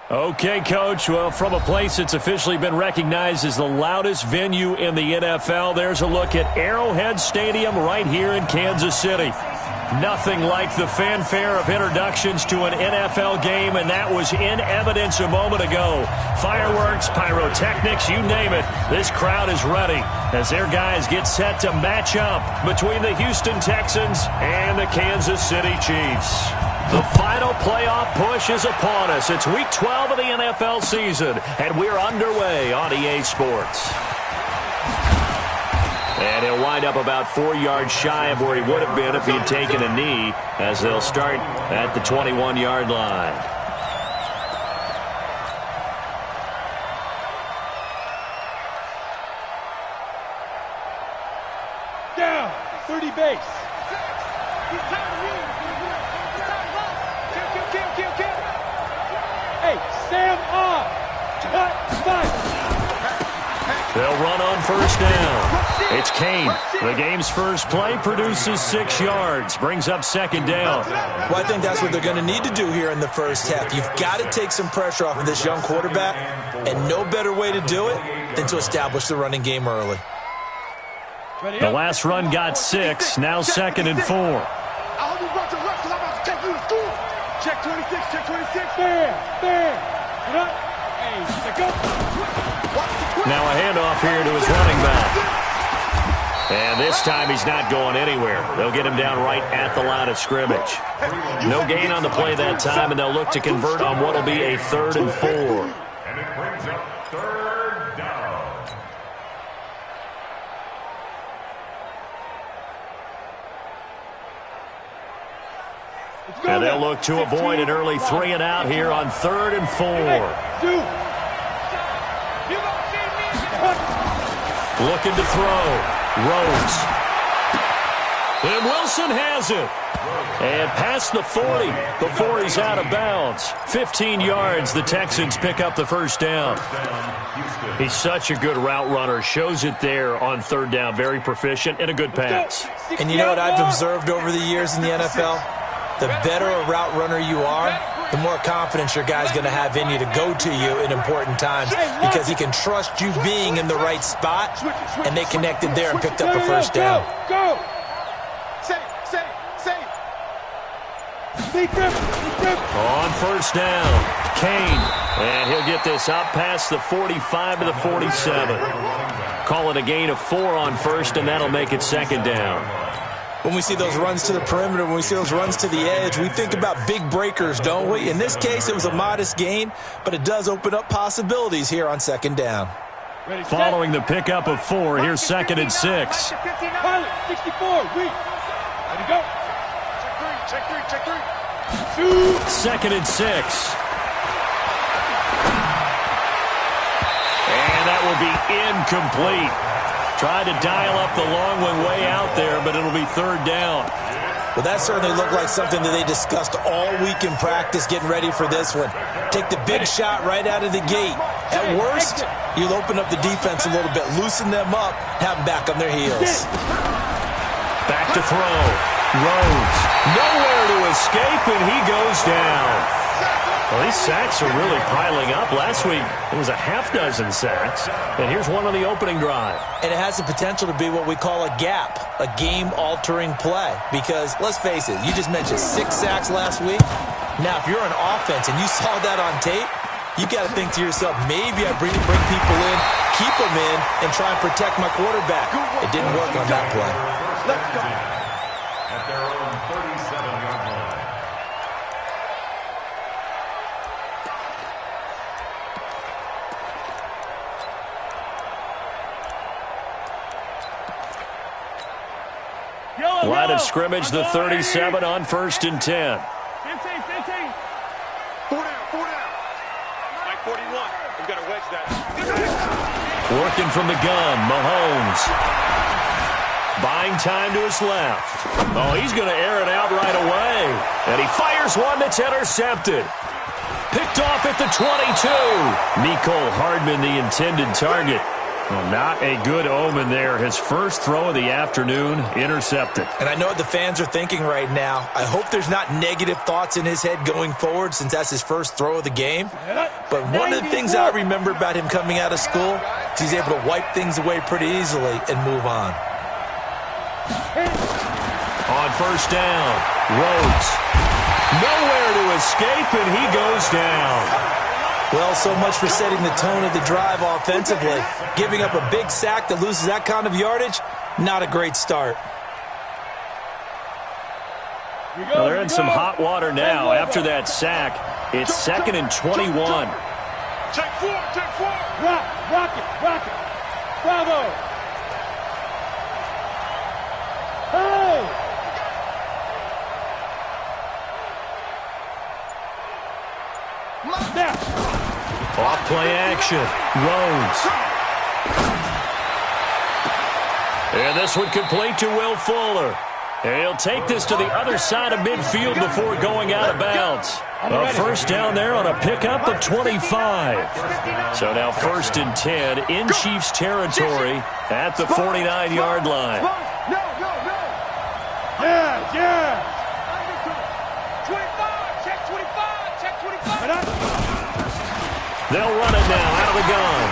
Okay, Coach. Well, from a place that's officially been recognized as the loudest venue in the NFL, there's a look at Arrowhead Stadium right here in Kansas City. Nothing like the fanfare of introductions to an NFL game, and that was in evidence a moment ago. Fireworks, pyrotechnics, you name it. This crowd is ready as their guys get set to match up between the Houston Texans and the Kansas City Chiefs. The final playoff push is upon us. It's Week 12 of the NFL season, and we're underway on EA Sports. And he'll wind up about 4 yards shy of where he would have been if he had taken a knee, as they'll start at the 21-yard line. Down, 30 base. Hey, Sam off. They'll run on first down. It's Kane. The game's first play produces 6 yards. Brings up second down. Well, I think that's what they're going to need to do here in the first half. You've got to take some pressure off of this young quarterback, and no better way to do it than to establish the running game early. The last run got 6. Now second and 4. Check 26, check 26. There. Now a handoff here to his running back. And this time he's not going anywhere. They'll get him down right at the line of scrimmage. No gain on the play that time, and they'll look to convert on what will be a 3rd and 4. And it brings up 3rd down. And they'll look to avoid an early 3 and out here on 3rd and 4. Looking to throw. Rhodes. And Wilson has it. And past the 40 before he's out of bounds. 15 yards, the Texans pick up the first down. He's such a good route runner. Shows it there on 3rd down. Very proficient and a good pass. And you know what I've observed over the years in the NFL? The better a route runner you are, the more confidence your guy's going to have in you to go to you in important times, because he can trust you being in the right spot, and they connected there and picked up a first down. Go! On first down, Kane. And he'll get this out past the 45 to the 47. Call it a gain of 4 on first, and that'll make it second down. When we see those runs to the perimeter, when we see those runs to the edge, we think about big breakers, don't we? In this case, it was a modest gain, but it does open up possibilities here on second down. Following the pickup of 4, here's second and 6. Pilot, 64, ready to go. Check 3. Shoot. Second and 6. And that will be incomplete. Tried to dial up the long one way out there, but it'll be 3rd down. Well, that certainly looked like something that they discussed all week in practice, getting ready for this one. Take the big shot right out of the gate. At worst, you'll open up the defense a little bit, loosen them up, have them back on their heels. Back to throw. Rhodes. Nowhere to escape, and he goes down. Well, these sacks are really piling up. Last week, it was a half dozen sacks. And here's one on the opening drive. And it has the potential to be what we call a gap, a game-altering play. Because, let's face it, you just mentioned 6 sacks last week. Now, if you're an offense and you saw that on tape, you got to think to yourself, maybe I bring people in, keep them in, and try and protect my quarterback. It didn't work on that play. Let's go. At their own 37-yard line. Line of scrimmage, the 37 on 1st and 10. 15. 4 down. Like 41. We've got to wedge that. Working from the gun, Mahomes. Buying time to his left. Oh, he's going to air it out right away. And he fires one that's intercepted. Picked off at the 22. Mecole Hardman, the intended target. Well, not a good omen there. His first throw of the afternoon intercepted. And I know what the fans are thinking right now. I hope there's not negative thoughts in his head going forward since that's his first throw of the game. But one of the things I remember about him coming out of school is he's able to wipe things away pretty easily and move on. On first down, Rhodes. Nowhere to escape, and he goes down. Well, so much for setting the tone of the drive offensively. Giving up a big sack that loses that kind of yardage, not a great start. Well, they're in some hot water now. After that sack, it's 2nd and 21. Check four, check four. Rock it. Bravo. Hey! Snap. Off play action. Rhodes. And this one complete to Will Fuller. And he'll take this to the other side of midfield before going out of bounds. A first down there on a pickup of 25. So now 1st and 10 in Chiefs territory at the 49-yard line. Yeah. 25, check 25, check 25. They'll run it now out of the gun.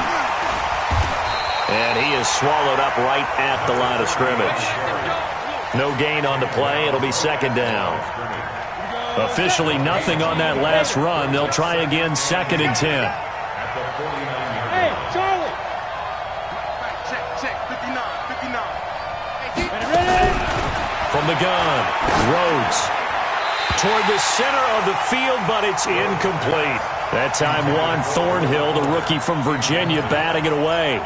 And he is swallowed up right at the line of scrimmage. No gain on the play. It'll be 2nd down. Officially nothing on that last run. They'll try again 2nd and 10. Hey, Charlie. Check, 59. Ready? From the gun, Rhodes. Toward the center of the field, but it's incomplete. That time, Juan Thornhill, the rookie from Virginia, batting it away.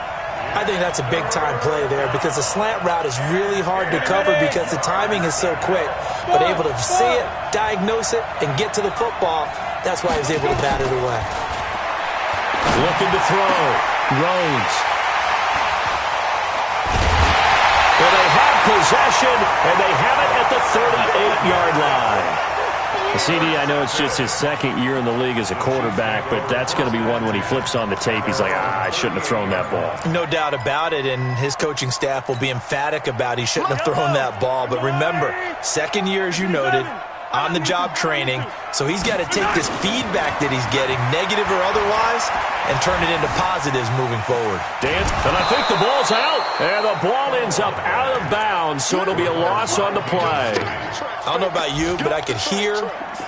I think that's a big-time play there because the slant route is really hard to cover because the timing is so quick. But able to see it, diagnose it, and get to the football, that's why he was able to bat it away. Looking to throw. Rhodes. Well, they have possession, and they have it at the 38-yard line. CD, I know it's just his 2nd year in the league as a quarterback, but that's going to be one when he flips on the tape. He's like, I shouldn't have thrown that ball. No doubt about it, and his coaching staff will be emphatic about he shouldn't have thrown that ball. But remember, 2nd year, as you noted, on-the-job training, so he's got to take this feedback that he's getting, negative or otherwise, and turn it into positives moving forward. Dance, and I think the ball's out, and the ball ends up out of bounds, so it'll be a loss on the play. I don't know about you, but I could hear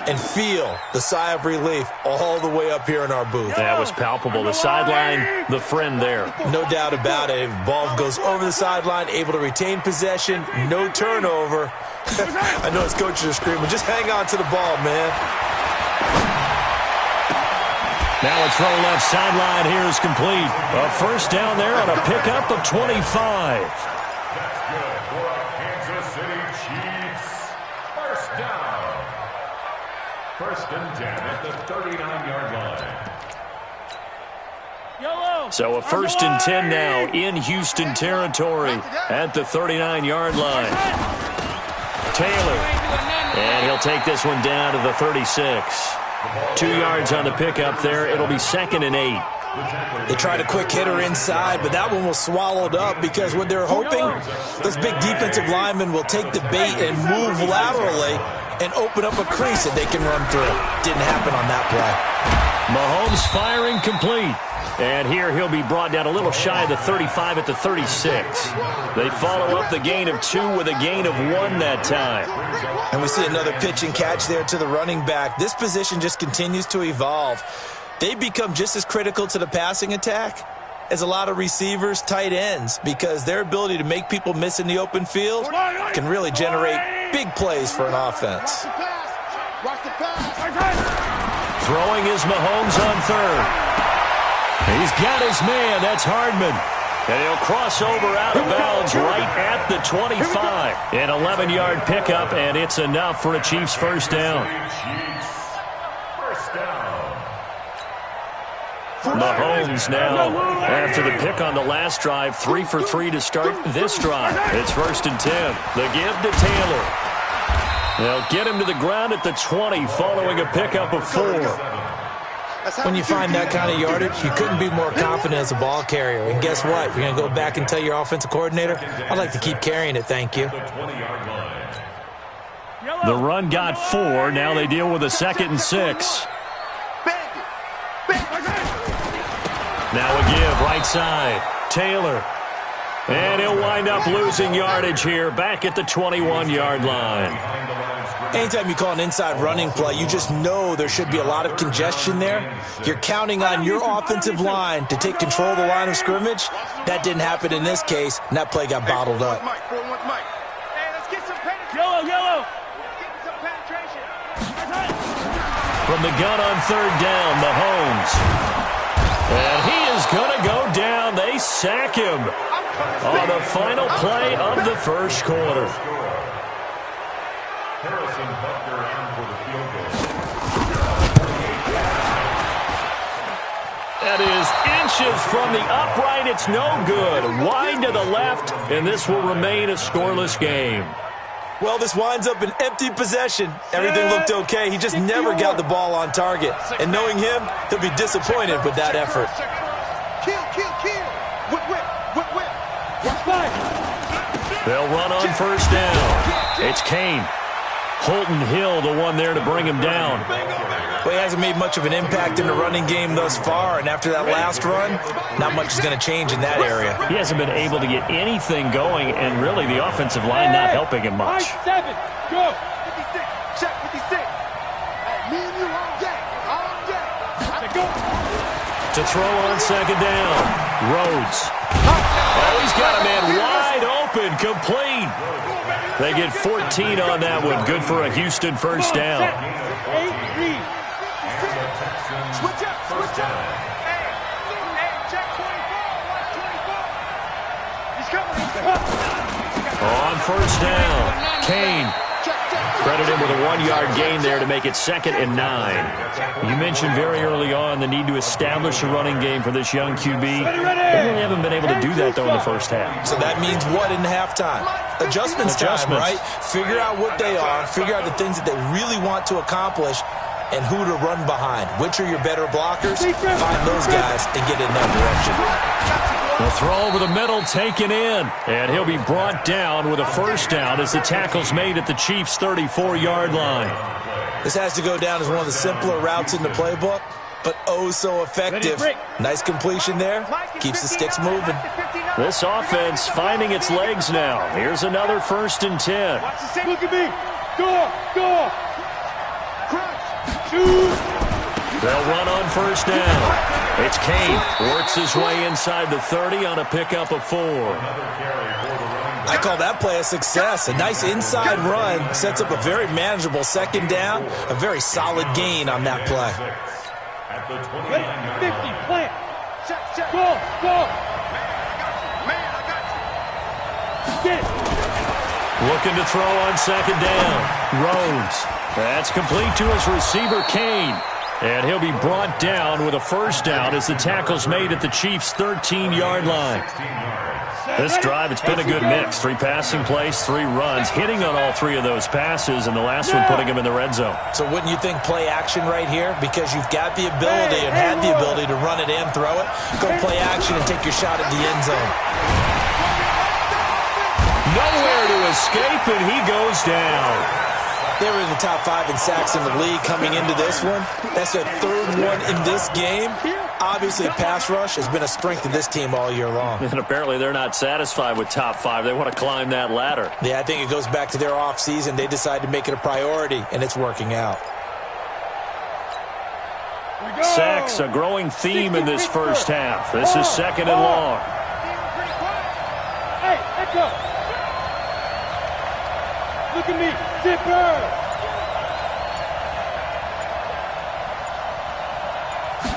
and feel the sigh of relief all the way up here in our booth. That was palpable. The sideline, the friend there. No doubt about it. Ball goes over the sideline, able to retain possession, no turnover. I know his coaches are screaming, just hang on to the ball, man. Now a throw left sideline here is complete. A first down there on a pickup of 25. That's good for our Kansas City Chiefs. First down. 1st and 10 at the 39-yard line. So a 1st and 10 now in Houston territory at the 39-yard line. Taylor, and he'll take this one down to the 36. 2 yards on the pickup there. It'll be 2nd and 8. They tried a quick hitter inside, but that one was swallowed up because what they're hoping, those big defensive linemen will take the bait and move laterally and open up a crease that they can run through. Didn't happen on that play. Mahomes firing complete. And here he'll be brought down a little shy of the 35 at the 36. They follow up the gain of 2 with a gain of 1 that time. And we see another pitch and catch there to the running back. This position just continues to evolve. They become just as critical to the passing attack as a lot of receivers, tight ends, because their ability to make people miss in the open field can really generate big plays for an offense. Throwing is Mahomes on 3rd. He's got his man. That's Hardman. And he'll cross over out of bounds right at the 25. An 11-yard pickup, and it's enough for a Chiefs first down. Mahomes now, after the pick on the last drive, 3 for 3 to start this drive. It's 1st and 10. The give to Taylor. They'll get him to the ground at the 20 following a pickup of 4. When you find that kind of yardage, you couldn't be more confident as a ball carrier. And guess what? You're going to go back and tell your offensive coordinator, I'd like to keep carrying it, thank you. The run got 4. Now they deal with a 2nd and 6. Now a give, right side. Taylor. And he'll wind up losing yardage here, back at the 21-yard line. Anytime you call an inside running play, you just know there should be a lot of congestion there. You're counting on your offensive line to take control of the line of scrimmage. That didn't happen in this case, and that play got bottled up. From the gun on 3rd down, Mahomes. And he is going to go down. They sack him on the final play of the first quarter. That is inches from the upright. It's no good. Wide to the left, and this will remain a scoreless game. Well, this winds up an empty possession. Everything looked okay. He just never got the ball on target. And knowing him, he'll be disappointed with that effort. They'll run on 1st down. It's Kane. Holton Hill, the one there to bring him down. Well, he hasn't made much of an impact in the running game thus far, and after that last run, not much is going to change in that area. He hasn't been able to get anything going, and really the offensive line not helping him much. 7, go. 56, check 56. Me and you all day, all day. Go. To throw on 2nd down, Rhodes. Oh, he's got a man wide open, complete. They get 14 on that one. Good for a Houston 1st down. 8-3. Switch up. Hey, check 24. Watch 24. He's coming. On 1st down, Kane. Credit him with a 1-yard gain there to make it 2nd and 9. You mentioned very early on the need to establish a running game for this young QB. They really haven't been able to do that, though, in the first half. So that means what in halftime? Adjustments time, right? Figure out what they are, figure out the things that they really want to accomplish, and who to run behind. Which are your better blockers? Find those guys and get in that direction. The throw over the middle taken in, and he'll be brought down with a 1st down as the tackle's made at the Chiefs' 34-yard line. This has to go down as one of the simpler routes in the playbook, but oh so effective. Nice completion there. Keeps the sticks moving. This offense finding its legs now. Here's another 1st and 10. Look at me. Go. Crunch. Shoot. They'll run on 1st down. It's Kane. Works his way inside the 30 on a pickup of 4. I call that play a success. A nice inside run sets up a very manageable 2nd down. A very solid gain on that play. 50, plant. Check. Go. Man, I got you. Get it. Looking to throw on 2nd down. Rhodes. That's complete to his receiver, Kane. And he'll be brought down with a 1st down as the tackle's made at the Chiefs' 13-yard line. This drive, it's been a good mix. 3 passing plays, 3 runs, hitting on all 3 of those passes, and the last one putting him in the red zone. So wouldn't you think play action right here? Because you've got the ability and had the ability to run it and throw it. Go play action and take your shot at the end zone. Nowhere to escape, and he goes down. They were in the top 5 in sacks in the league coming into this one. That's their 3rd one in this game. Obviously, pass rush has been a strength of this team all year long. And apparently they're not satisfied with top 5. They want to climb that ladder. Yeah, I think it goes back to their offseason. They decided to make it a priority, and it's working out. Sacks, a growing theme in this first half. This is 2nd and long. Hey, let's go. Look at me. Zipper.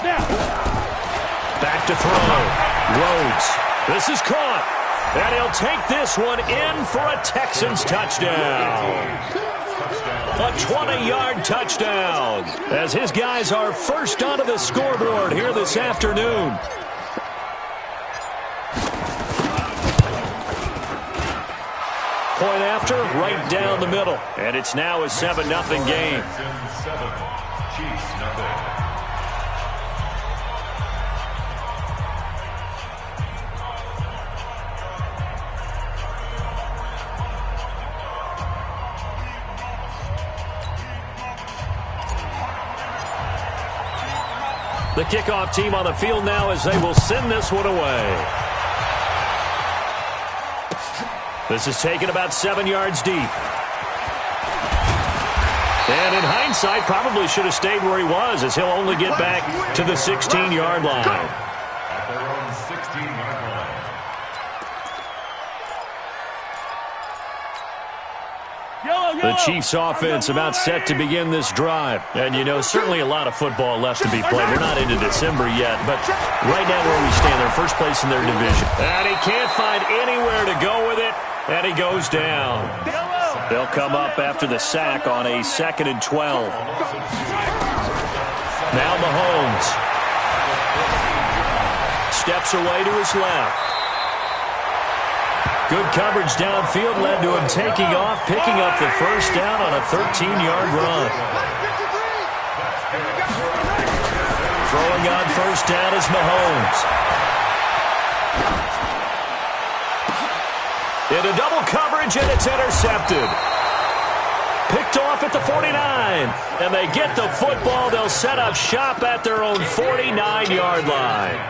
Now. Back to throw. Rhodes. This is caught. And he'll take this one in for a Texans touchdown. A 20-yard touchdown as his guys are first onto the scoreboard here this afternoon. Point after, right down the middle. And it's now a 7-0 game. The kickoff team on the field now as they will send this one away. This is taken about 7 yards deep. And in hindsight, probably should have stayed where he was, as he'll only get back to the 16-yard line. At their own 16-yard line. The Chiefs offense about set to begin this drive. And, you know, certainly a lot of football left to be played. We're not into December yet, but right now where we stand, they're first place in their division. And he can't find anywhere to go with it, and he goes down. They'll come up after the sack on a 2nd and 12. Now Mahomes steps away to his left. Good coverage downfield led to him taking off, picking up the first down on a 13-yard run. Throwing on first down is Mahomes. Into double coverage, and it's intercepted. Picked off at the 49. And they get the football. They'll set up shop at their own 49-yard line.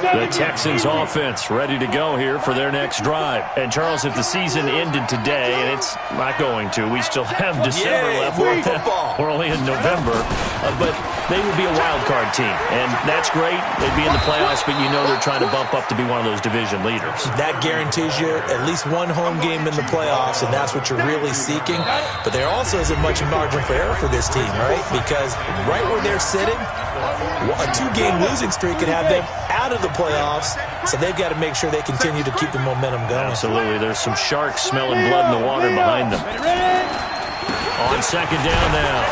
The Texans offense ready to go here for their next drive. And, Charles, if the season ended today, and it's not going to, we still have December left. We're only in November. But they would be a wild card team. And that's great. They'd be in the playoffs, but you know they're trying to bump up to be one of those division leaders. That guarantees you at least one home game in the playoffs, and that's what you're really seeking. But there also isn't much margin for error for this team, right? Because right where they're sitting, a 2-game losing streak could have them out of the playoffs, so they've got to make sure they continue to keep the momentum going. Absolutely. There's some sharks smelling blood in the water behind them. On second down now,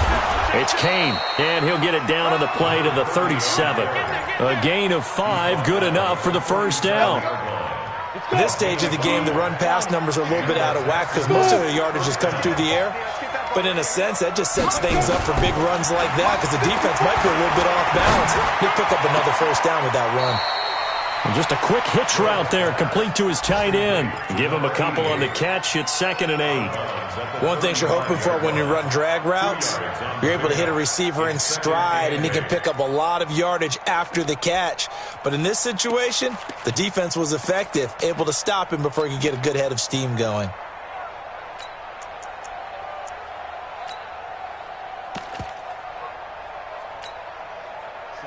it's Kane, and he'll get it down on the play to the 37. A gain of 5, good enough for the first down. At this stage of the game, the run-pass numbers are a little bit out of whack because most of their yardage has come through the air. But in a sense, that just sets things up for big runs like that because the defense might be a little bit off balance. He'll pick up another first down with that run. And just a quick hitch route there, complete to his tight end. Give him a couple on the catch. It's 2nd and 8. One thing you're hoping for when you run drag routes, you're able to hit a receiver in stride, and he can pick up a lot of yardage after the catch. But in this situation, the defense was effective, able to stop him before he could get a good head of steam going.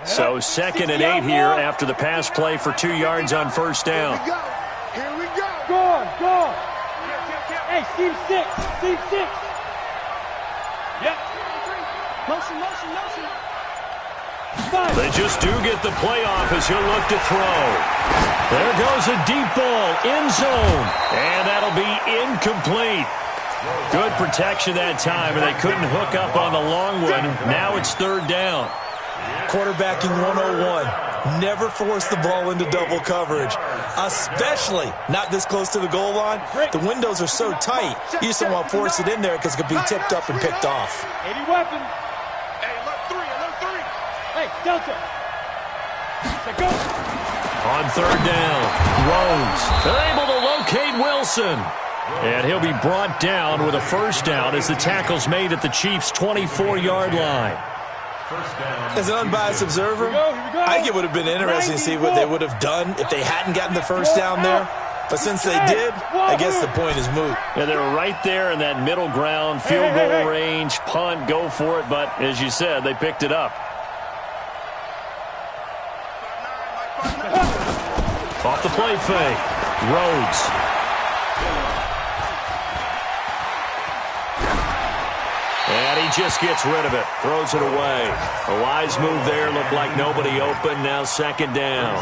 So 2nd and 8 here after the pass play for 2 yards on first down. Here we go. Go on. Hey, team 6. Yep. Motion. They just do get the playoff as he'll look to throw. There goes a deep ball, end zone, and that'll be incomplete. Good protection that time, and they couldn't hook up on the long one. Now it's 3rd down. Quarterbacking 101. Never force the ball into double coverage, especially not this close to the goal line. The windows are so tight, you just don't want to force it in there because it could be tipped up and picked off. 80 weapons. Hey, alert 3. Hey, Delta. Let's go. On 3rd down, Rhodes. They're able to locate Wilson. And he'll be brought down with a first down as the tackle's made at the Chiefs' 24-yard line. As an unbiased observer, I think it would have been interesting to see what they would have done if they hadn't gotten the first down there. But since they did, I guess the point is moot. Yeah, they were right there in that middle ground, field goal range, punt, go for it. But as you said, they picked it up. Off the play fake, Rhodes. And he just gets rid of it, throws it away. A wise move there, looked like nobody open, now 2nd down.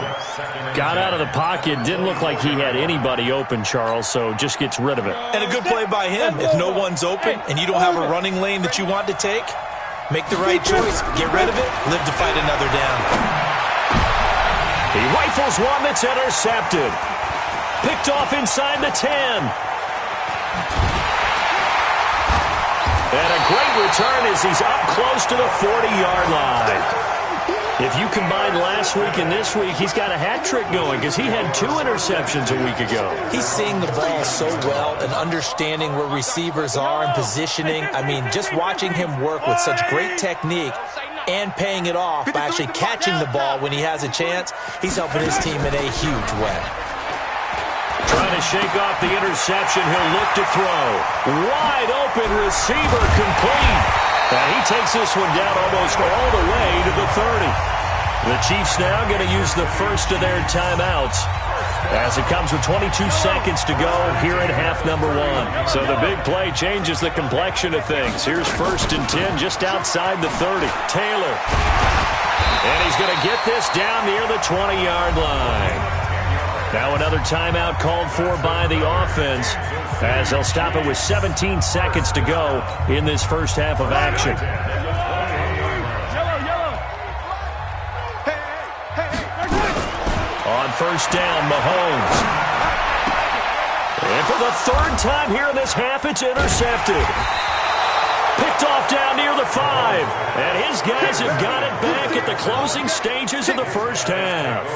Got out of the pocket, didn't look like he had anybody open, Charles, so just gets rid of it. And a good play by him. If no one's open and you don't have a running lane that you want to take, make the right choice, get rid of it, live to fight another down. He rifles one that's intercepted. Picked off inside the 10. And a great return as he's up close to the 40-yard line. If you combine last week and this week, he's got a hat trick going because he had 2 interceptions a week ago. He's seeing the ball so well and understanding where receivers are and positioning. I mean, just watching him work with such great technique, and paying it off by actually catching the ball when he has a chance. He's helping his team in a huge way. Trying to shake off the interception. He'll look to throw. Wide open receiver complete. And he takes this one down almost all the way to the 30. The Chiefs now going to use the first of their timeouts as it comes with 22 seconds to go here in half number 1. So the big play changes the complexion of things. Here's 1st and 10 just outside the 30. Taylor. And he's going to get this down near the 20-yard line. Now another timeout called for by the offense as they'll stop it with 17 seconds to go in this first half of action. On 1st down, Mahomes. And for the 3rd time here in this half, it's intercepted. Picked off down near the 5. And his guys have got it back at the closing stages of the first half.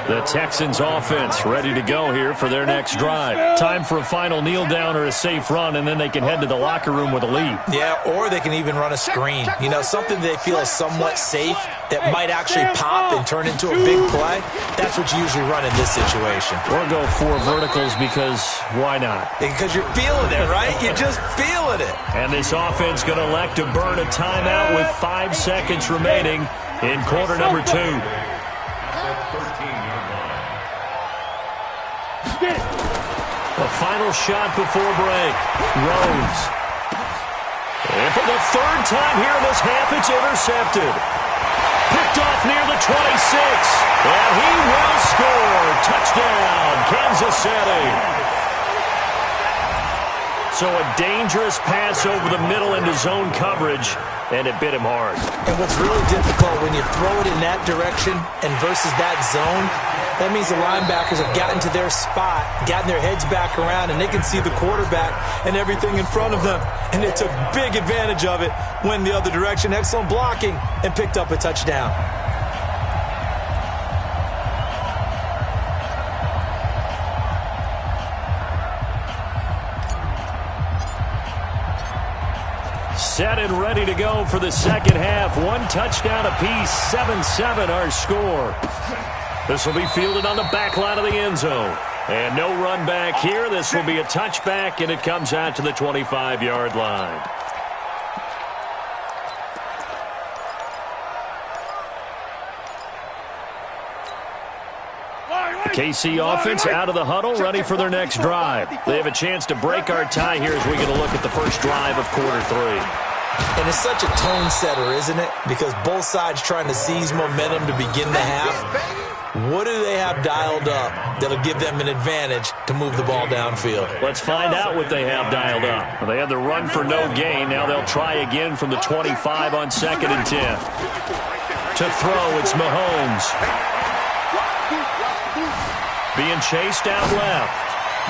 The Texans offense ready to go here for their next drive. Time for a final kneel down or a safe run, and then they can head to the locker room with a lead. Yeah, or they can even run a screen. You know, something they feel is somewhat safe that might actually pop and turn into a big play. That's what you usually run in this situation. Or go 4 verticals because why not? Because you're feeling it, right? You're just feeling it. And this offense going to elect to burn a timeout with 5 seconds remaining in quarter number 2. A final shot before break. Rhodes. And for the 3rd time here in this half, it's intercepted. Picked off near the 26. And he will score. Touchdown, Kansas City. So a dangerous pass over the middle into zone coverage, and it bit him hard. And what's really difficult when you throw it in that direction and versus that zone, that means the linebackers have gotten to their spot, gotten their heads back around, and they can see the quarterback and everything in front of them. And they took big advantage of it, went the other direction, excellent blocking, and picked up a touchdown. Set and ready to go for the second half. 1 touchdown apiece, 7-7 our score. This will be fielded on the back line of the end zone. And no run back here. This will be a touchback, and it comes out to the 25-yard line. KC offense out of the huddle, ready for their next drive. They have a chance to break our tie here as we get a look at the first drive of quarter 3. And it's such a tone setter, isn't it? Because both sides trying to seize momentum to begin the half. What do they have dialed up that'll give them an advantage to move the ball downfield? Let's find out what they have dialed up. They had the run for no gain. Now they'll try again from the 25 on 2nd and 10. To throw, it's Mahomes. Being chased out left.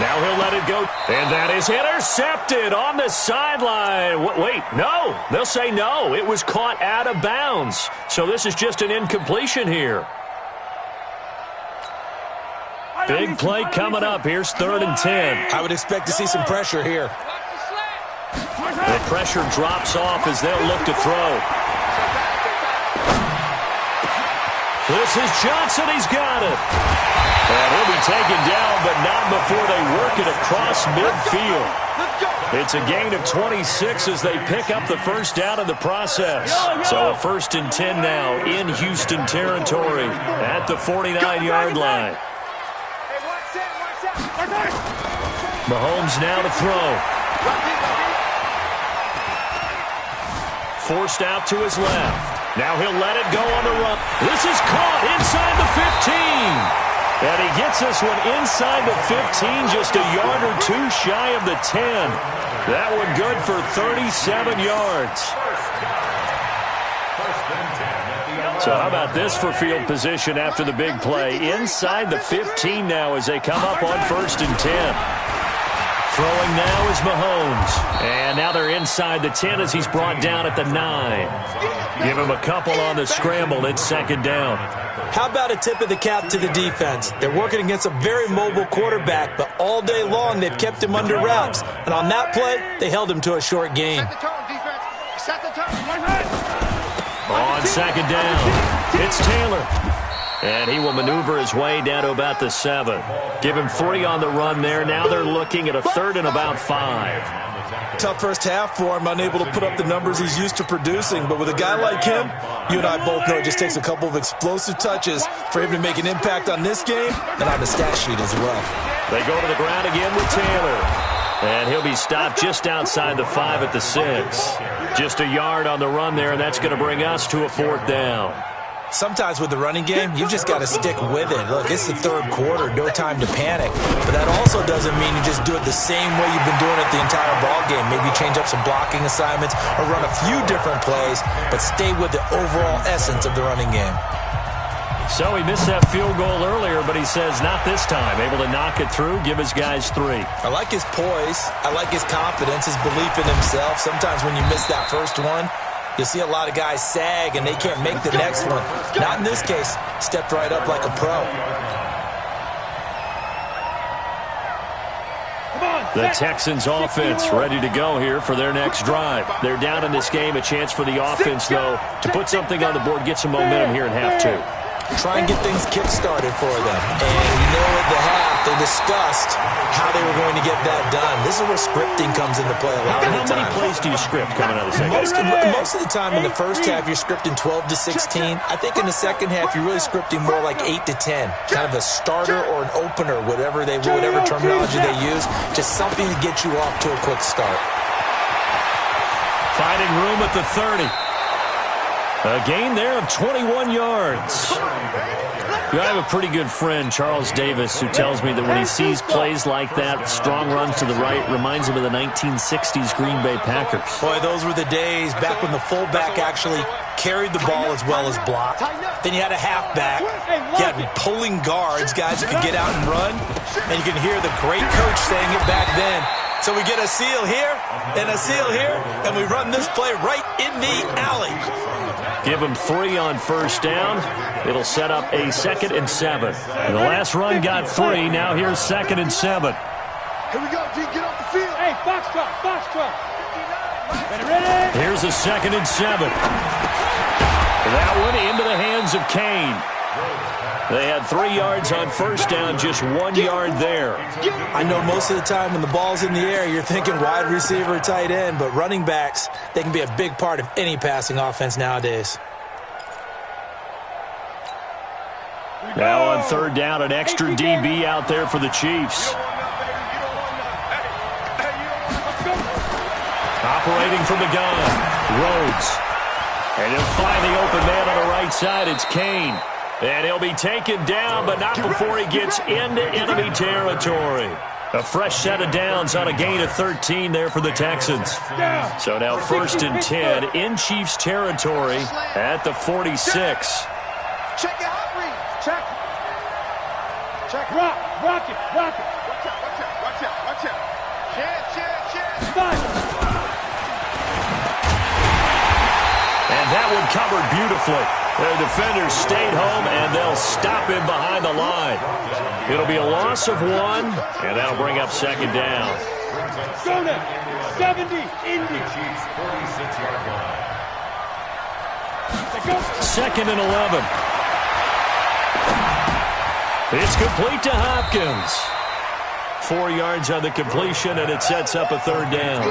Now he'll let it go. And that is intercepted on the sideline. Wait, no. They'll say no. It was caught out of bounds. So this is just an incompletion here. Big play coming up. Here's 3rd and 10. I would expect to see some pressure here. The pressure drops off as they'll look to throw. This is Johnson. He's got it. And he'll be taken down, but not before they work it across midfield. It's a gain of 26 as they pick up the first down in the process. So a 1st and 10 now in Houston territory at the 49-yard line. Mahomes now to throw. Forced out to his left. Now he'll let it go on the run. This is caught inside the 15. And he gets this one inside the 15, just a yard or 2 shy of the 10. That one good for 37 yards. So how about this for field position after the big play? Inside the 15 now as they come up on 1st and 10. Throwing now is Mahomes. And now they're inside the 10 as he's brought down at the 9. Give him a couple on the scramble. It's 2nd down. How about a tip of the cap to the defense? They're working against a very mobile quarterback, but all day long they've kept him under wraps. And on that play, they held him to a short gain. Set the turn. On second down, it's Taylor. And he will maneuver his way down to about the 7. Give him 3 on the run there. Now they're looking at a 3rd and about 5. Tough first half for him, unable to put up the numbers he's used to producing. But with a guy like him, you and I both know it just takes a couple of explosive touches for him to make an impact on this game and on the stat sheet as well. They go to the ground again with Taylor. And he'll be stopped just outside the 5 at the 6. Just a yard on the run there, and that's going to bring us to a 4th down. Sometimes with the running game, you've just got to stick with it. Look, it's the 3rd quarter, no time to panic. But that also doesn't mean you just do it the same way you've been doing it the entire ball game. Maybe change up some blocking assignments or run a few different plays, but stay with the overall essence of the running game. So he missed that field goal earlier, but he says not this time. Able to knock it through, give his guys 3. I like his poise. I like his confidence, his belief in himself. Sometimes when you miss that first one, you'll see a lot of guys sag and they can't make the next one. Not in this case. Stepped right up like a pro. The Texans offense ready to go here for their next drive. They're down in this game. A chance for the offense, though, to put something on the board, get some momentum here in half 2. Try and get things kick-started for them. And you know at the half, they discussed how they were going to get that done. This is where scripting comes into play a lot of the time. How many plays do you script coming out of the second Most of the time in the first half, you're scripting 12 to 16. I think in the second half, you're really scripting more like 8 to 10. Kind of a starter or an opener, whatever terminology they use. Just something to get you off to a quick start. Finding room at the 30. A gain there of 21 yards. I have a pretty good friend, Charles Davis, who tells me that when he sees plays like that, strong runs to the right, reminds him of the 1960s Green Bay Packers. Boy, those were the days back when the fullback actually carried the ball as well as blocked. Then you had a halfback. You had pulling guards, guys who could get out and run. And you can hear the great coach saying it back then. So we get a seal here and a seal here, and we run this play right in the alley. Give him 3 on first down. It'll set up a 2nd and 7. And the last run got 3. Now here's 2nd and 7. Here we go, G. Get off the field. Hey, box truck. Ready? Here's a 2nd and 7. That one into the hands of Kane. They had 3 yards on first down, just 1 yard there. I know most of the time when the ball's in the air, you're thinking wide receiver, tight end, but running backs, they can be a big part of any passing offense nowadays. Now on 3rd down, an extra DB out there for the Chiefs. Operating from the gun, Rhodes. And he'll find the open man on the right side. It's Kane. And he'll be taken down, but not before he gets into enemy territory. A fresh set of downs on a gain of 13 there for the Texans. So now 1st and 10 in Chiefs territory at the 46. Check your hot read. Check. Rock it. Watch out. Chance. And that one covered beautifully. Their defenders stayed home, and they'll stop him behind the line. It'll be a loss of 1, and that'll bring up 2nd down. Go now. 70, Indy. 2nd and 11. It's complete to Hopkins. 4 yards on the completion, and it sets up a 3rd down.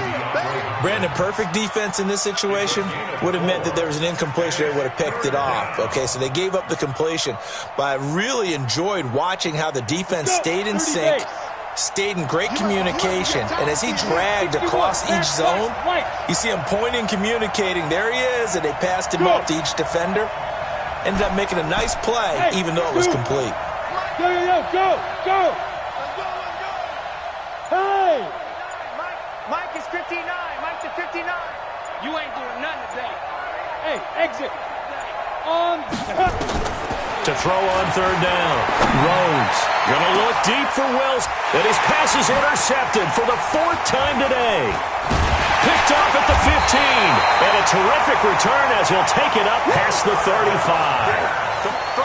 Brandon, perfect defense in this situation would have meant that there was an incompletion. They would have picked it off. Okay, so they gave up the completion. But I really enjoyed watching how the defense stayed in sync, stayed in great communication. And as he dragged across each zone, you see him pointing, communicating. There he is, and they passed him off to each defender. Ended up making a nice play, even though it was complete. Go. Hey! Mike is 59. Mike's at 59. You ain't doing nothing today. Hey, exit. On. To throw on 3rd down. Rhodes gonna look deep for Wells, and his pass is intercepted for the 4th time today. Picked off at the 15, and a terrific return as he'll take it up past the 35.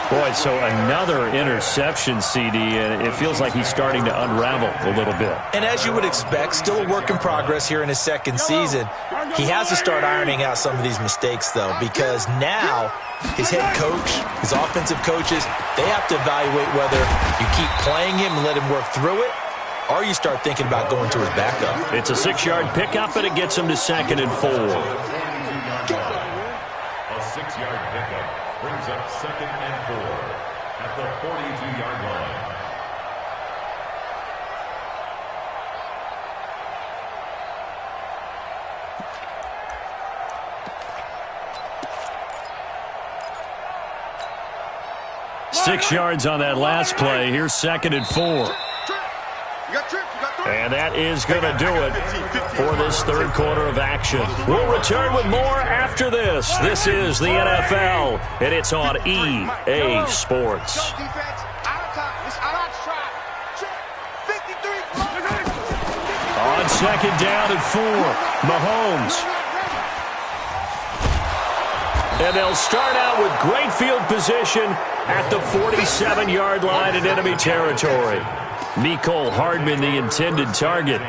Boy, so another interception, CD, and it feels like he's starting to unravel a little bit. And as you would expect, still a work in progress here in his second season. He has to start ironing out some of these mistakes, though, because now his head coach, his offensive coaches, they have to evaluate whether you keep playing him and let him work through it, or you start thinking about going to his backup. It's a 6-yard pickup, and it gets him to 2nd and 4. A 6-yard pickup brings up 2nd and 4 at the 42-yard line. Six yards on that last play. Here's 2nd and 4. And that is going to do it for this third quarter of action. We'll return with more after this. This is the NFL, and it's on EA Sports. On 2nd down and 4, Mahomes. And they'll start out with great field position at the 47-yard line in enemy territory. Mecole Hardman, the intended target.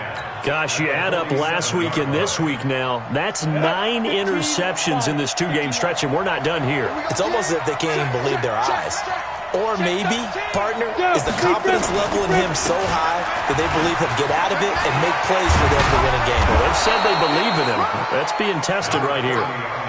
Gosh, you add up last week and this week now, that's 9 interceptions in this 2-game stretch, and we're not done here. It's almost as if they can't even believe their eyes. Or maybe, partner, is the confidence level in him so high that they believe he'll get out of it and make plays for them to win a game. Well, they've said they believe in him. That's being tested right here.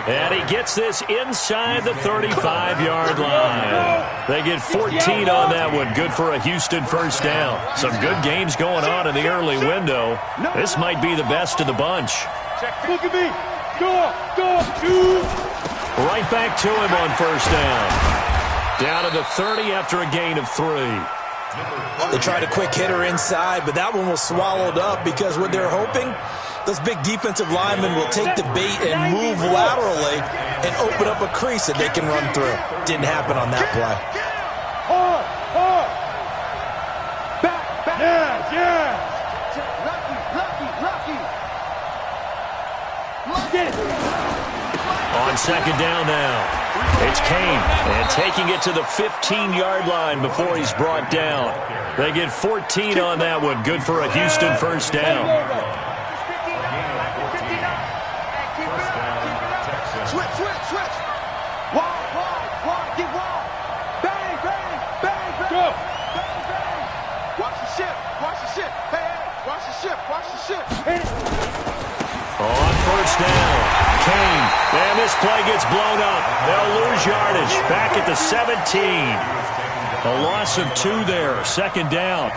And he gets this inside the 35-yard line. They get 14 on that one. Good for a Houston first down. Some good games going on in the early window. This might be the best of the bunch. Look at me. Go, shoot. Right back to him on first down. Down to the 30 after a gain of 3. They tried a quick hitter inside, but that one was swallowed up because what they're hoping, those big defensive linemen will take the bait and move laterally and open up a crease that they can run through. Didn't happen on that play. Hard. Back. Yeah. Lucky. Get it. On 2nd down now. It's Kane, and taking it to the 15-yard line before he's brought down. They get 14 on that one. Good for a Houston first down. Switch. Wide. Get wide. Bang. Go. Bang. Watch the ship. Hey, watch the ship. Hit it. On first down, Kane. And this play gets blown up. They'll lose yardage. Back at the 17. A loss of 2 there. 2nd down.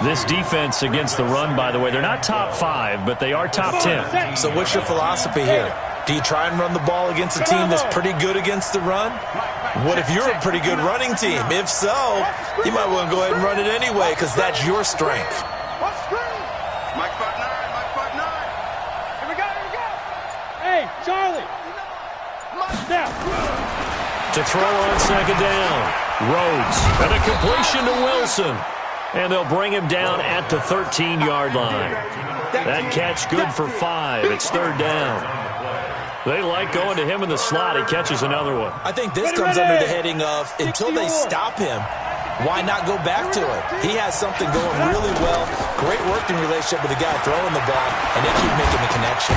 This defense against the run, by the way, they're not top 5, but they are top 10. So what's your philosophy here? Do you try and run the ball against a team that's pretty good against the run? What if you're a pretty good running team? If so, you might want to go ahead and run it anyway because that's your strength. Mike 5'9". Here we go. Hey, Charlie. Now. To throw on 2nd down, Rhodes. And a completion to Wilson. And they'll bring him down at the 13-yard line. That catch good for 5. It's 3rd down. They like going to him in the slot. He catches another one. I think this comes under the heading of until they stop him, why not go back to it? He has something going really well. Great working relationship with the guy throwing the ball, and they keep making the connection.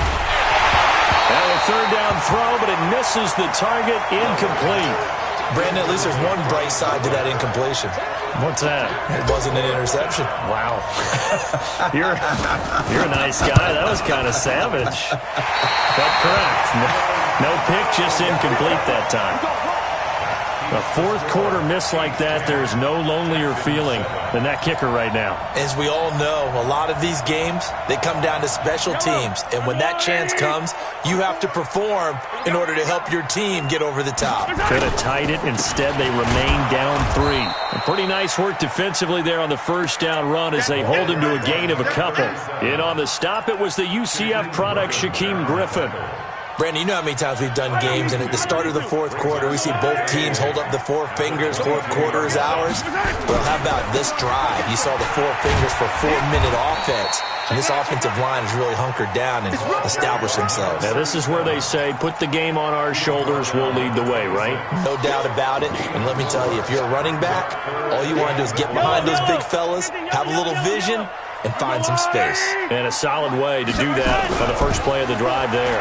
And a 3rd down throw, but it misses the target. Incomplete. Brandon, at least there's one bright side to that incompletion. What's that? It wasn't an interception. Wow. You're a nice guy. That was kind of savage. But correct. No pick, just incomplete that time. A 4th quarter miss like that, there's no lonelier feeling than that kicker right now. As we all know, a lot of these games, they come down to special teams. And when that chance comes, you have to perform in order to help your team get over the top. Could have tied it. Instead, they remain down 3. A pretty nice work defensively there on the first down run as they hold him to a gain of a couple. In on the stop, it was the UCF product, Shaquem Griffin. Brandon, you know how many times we've done games, and at the start of the 4th quarter, we see both teams hold up the 4 fingers, 4th quarter is ours. Well, how about this drive? You saw the 4 fingers for 4-minute offense. And this offensive line has really hunkered down and established themselves. Now, this is where they say, put the game on our shoulders, we'll lead the way, right? No doubt about it. And let me tell you, if you're a running back, all you want to do is get behind those big fellas, have a little vision, and find some space. And a solid way to do that on the first play of the drive there.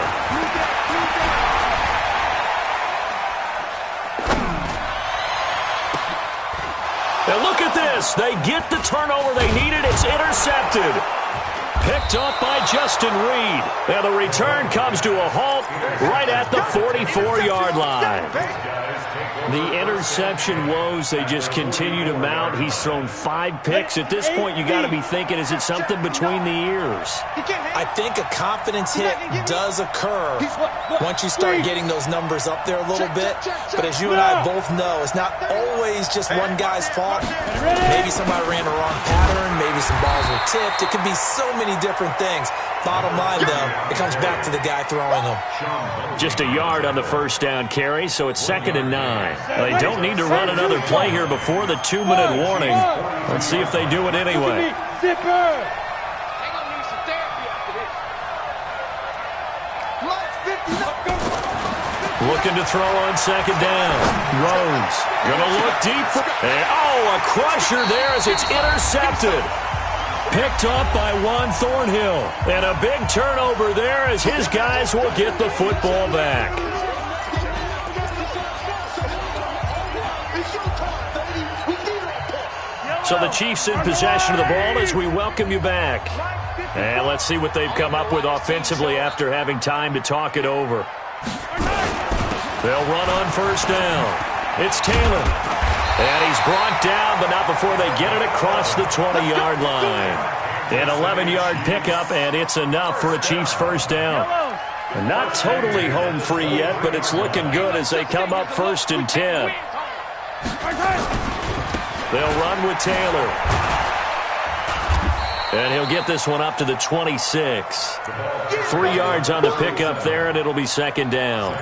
And look at this. They get the turnover they needed. It's intercepted. Picked up by Justin Reed. And the return comes to a halt right at the 44-yard line. The interception woes, they just continue to mount. He's thrown 5 picks. At this point, you got to be thinking, is it something between the ears? I think a confidence hit does occur once you start getting those numbers up there a little bit. But as you and I both know, it's not always just one guy's fault. Maybe somebody ran the wrong pattern. Maybe some balls were tipped. It could be so many different things. Bottom line, though, it comes back to the guy throwing them. Just a yard on the first down carry, so it's 2nd and 9. They don't need to run another play here before the 2-minute warning. Let's see if they do it anyway. Looking to throw on 2nd down. Rhodes gonna look deep. A crusher there as it's intercepted. Picked up by Juan Thornhill. And a big turnover there as his guys will get the football back. So the Chiefs in possession of the ball as we welcome you back. And let's see what they've come up with offensively after having time to talk it over. They'll run on first down. It's Taylor. And he's brought down, but not before they get it across the 20-yard line. An 11-yard pickup, and it's enough for a Chiefs first down. Not totally home free yet, but it's looking good as they come up 1st and 10. They'll run with Taylor. And he'll get this one up to the 26. 3 yards on the pickup there, and it'll be 2nd down.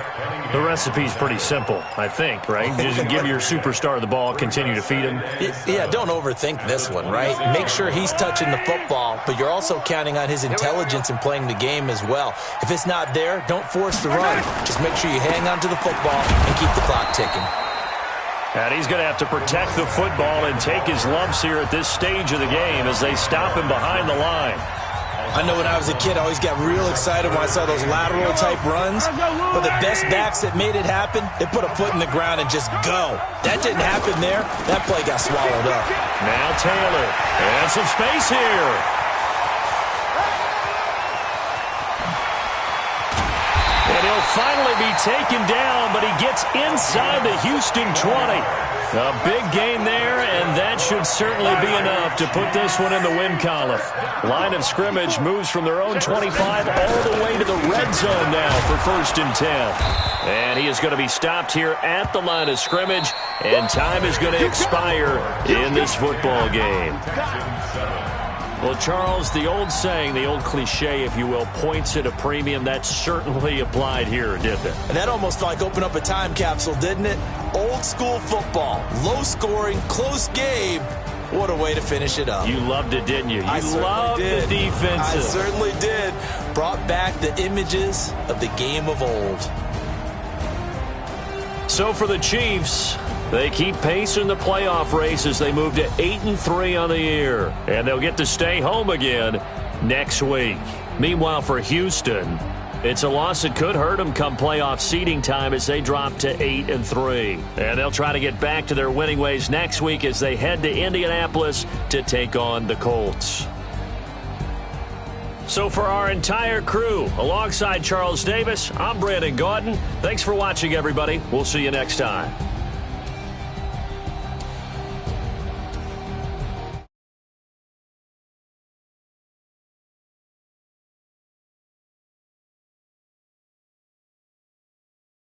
The recipe's pretty simple, I think, right? Just give your superstar the ball, continue to feed him. Yeah, don't overthink this one, right? Make sure he's touching the football, but you're also counting on his intelligence in playing the game as well. If it's not there, don't force the run. Just make sure you hang on to the football and keep the clock ticking. And he's going to have to protect the football and take his lumps here at this stage of the game as they stop him behind the line. I know when I was a kid, I always got real excited when I saw those lateral-type runs. But the best backs that made it happen, they put a foot in the ground and just go. That didn't happen there. That play got swallowed up. Now Taylor. And some space here. And he'll finally be taken down, but he gets inside the Houston 20. A big gain there, and that should certainly be enough to put this one in the win column. Line of scrimmage moves from their own 25 all the way to the red zone now for 1st and 10. And he is going to be stopped here at the line of scrimmage, and time is going to expire in this football game. Well, Charles, the old saying, the old cliche, if you will, points at a premium, that certainly applied here, didn't it? And that almost like opened up a time capsule, didn't it? Old school football, low scoring, close game. What a way to finish it up. You loved it, didn't you? You loved the defensive. I certainly did. Brought back the images of the game of old. So for the Chiefs, they keep pace in the playoff race as they move to 8-3 on the year. And they'll get to stay home again next week. Meanwhile, for Houston, it's a loss that could hurt them come playoff seeding time as they drop to 8-3. And they'll try to get back to their winning ways next week as they head to Indianapolis to take on the Colts. So for our entire crew, alongside Charles Davis, I'm Brandon Gaudin. Thanks for watching, everybody. We'll see you next time.